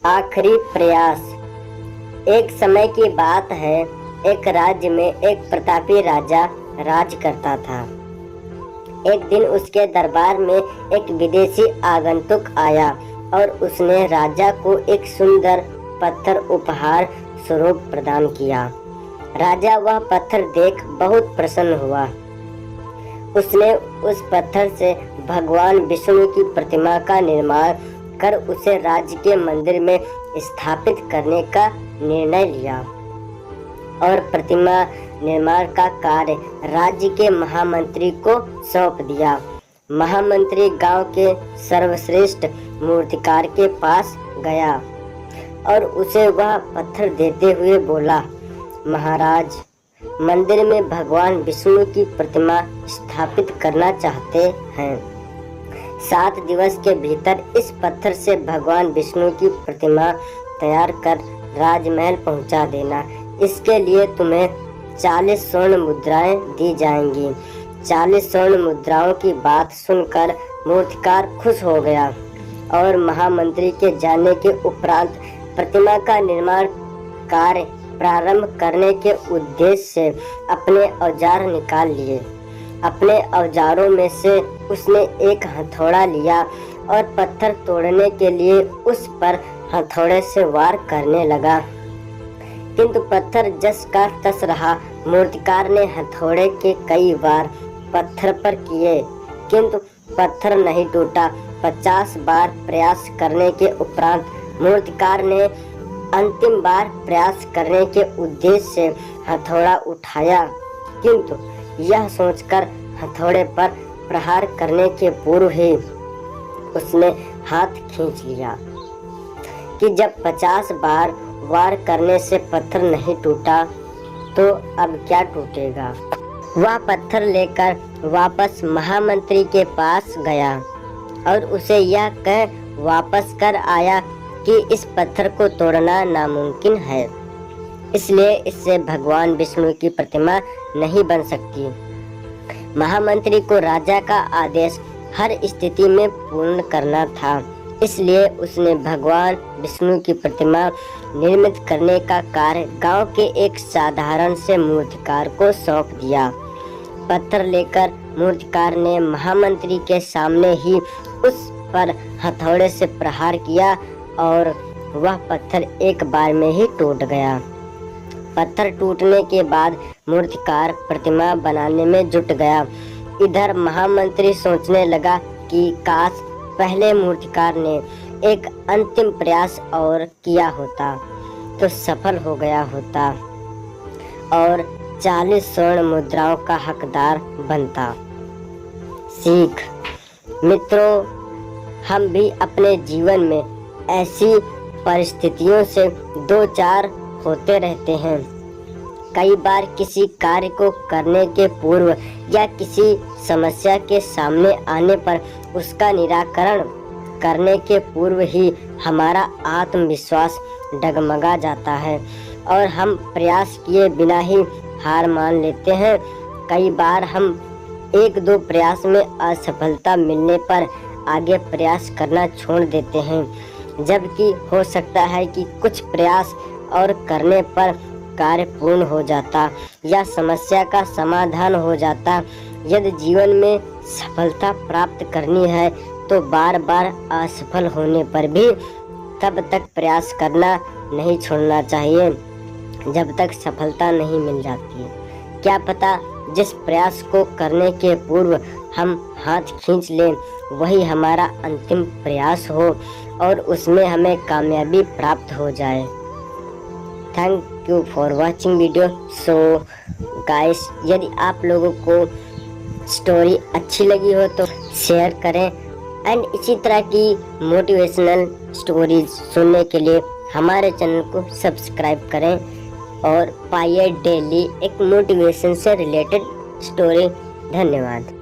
आखिरी प्रयास। एक समय की बात है, एक राज्य में एक प्रतापी राजा राज करता था। एक दिन उसके दरबार में एक विदेशी आगंतुक आया और उसने राजा को एक सुंदर पत्थर उपहार स्वरूप प्रदान किया। राजा वह पत्थर देख बहुत प्रसन्न हुआ। उसने उस पत्थर से भगवान विष्णु की प्रतिमा का निर्माण कर उसे राज्य के मंदिर में स्थापित करने का निर्णय लिया और प्रतिमा निर्माण का कार्य राज्य के महामंत्री को सौंप दिया। महामंत्री गांव के सर्वश्रेष्ठ मूर्तिकार के पास गया और उसे वह पत्थर देते हुए बोला, महाराज, मंदिर में भगवान विष्णु की प्रतिमा स्थापित करना चाहते हैं। 7 दिवस के भीतर इस पत्थर से भगवान विष्णु की प्रतिमा तैयार कर राजमहल पहुंचा देना। इसके लिए तुम्हें 40 स्वर्ण मुद्राएं दी जाएंगी। 40 स्वर्ण मुद्राओं की बात सुनकर मूर्तिकार खुश हो गया और महामंत्री के जाने के उपरांत प्रतिमा का निर्माण कार्य प्रारंभ करने के उद्देश्य से अपने औजार निकाल लिए। अपने औजारों में से उसने एक हथौड़ा लिया और पत्थर तोड़ने के लिए उस पर हथौड़े से वार करने लगा, किंतु पत्थर जस का तस रहा। मूर्तिकार ने हथौड़े के कई वार पत्थर पर किए, किंतु पत्थर नहीं टूटा। 50 बार प्रयास करने के उपरांत मूर्तिकार ने अंतिम बार प्रयास करने के उद्देश्य से हथौड़ा उठाया, किंतु यह सोचकर हथौड़े पर प्रहार करने के पूर्व ही उसने हाथ खींच लिया कि जब 50 बार वार करने से पत्थर नहीं टूटा तो अब क्या टूटेगा। वह पत्थर लेकर वापस महामंत्री के पास गया और उसे यह कह वापस कर आया कि इस पत्थर को तोड़ना नामुमकिन है, इसलिए इससे भगवान विष्णु की प्रतिमा नहीं बन सकती। महामंत्री को राजा का आदेश हर स्थिति में पूर्ण करना था, इसलिए उसने भगवान विष्णु की प्रतिमा निर्मित करने का कार्य गांव के एक साधारण से मूर्तिकार को सौंप दिया। पत्थर लेकर मूर्तिकार ने महामंत्री के सामने ही उस पर हथौड़े से प्रहार किया और वह पत्थर एक बार में ही टूट गया। पत्थर टूटने के बाद मूर्तिकार प्रतिमा बनाने में जुट गया। इधर महामंत्री सोचने लगा कि काश पहले मूर्तिकार ने एक अंतिम प्रयास और किया होता तो सफल हो गया होता और 40 स्वर्ण मुद्राओं का हकदार बनता। सीख। मित्रों, हम भी अपने जीवन में ऐसी परिस्थितियों से दो चार होते रहते हैं। कई बार किसी कार्य को करने के पूर्व या किसी समस्या के सामने आने पर उसका निराकरण करने के पूर्व ही हमारा आत्मविश्वास डगमगा जाता है और हम प्रयास किए बिना ही हार मान लेते हैं। कई बार हम 1-2 प्रयास में असफलता मिलने पर आगे प्रयास करना छोड़ देते हैं, जबकि हो सकता है कि कुछ प्रयास और करने पर कार्य पूर्ण हो जाता या समस्या का समाधान हो जाता। यदि जीवन में सफलता प्राप्त करनी है तो बार बार असफल होने पर भी तब तक प्रयास करना नहीं छोड़ना चाहिए जब तक सफलता नहीं मिल जाती। क्या पता जिस प्रयास को करने के पूर्व हम हाथ खींच लें वही हमारा अंतिम प्रयास हो और उसमें हमें कामयाबी प्राप्त हो जाए। Thank you for watching video. So guys, यदि आप लोगों को स्टोरी अच्छी लगी हो तो शेयर करें एंड इसी तरह की मोटिवेशनल स्टोरीज सुनने के लिए हमारे चैनल को सब्सक्राइब करें और पाइए डेली एक मोटिवेशन से रिलेटेड स्टोरी। धन्यवाद।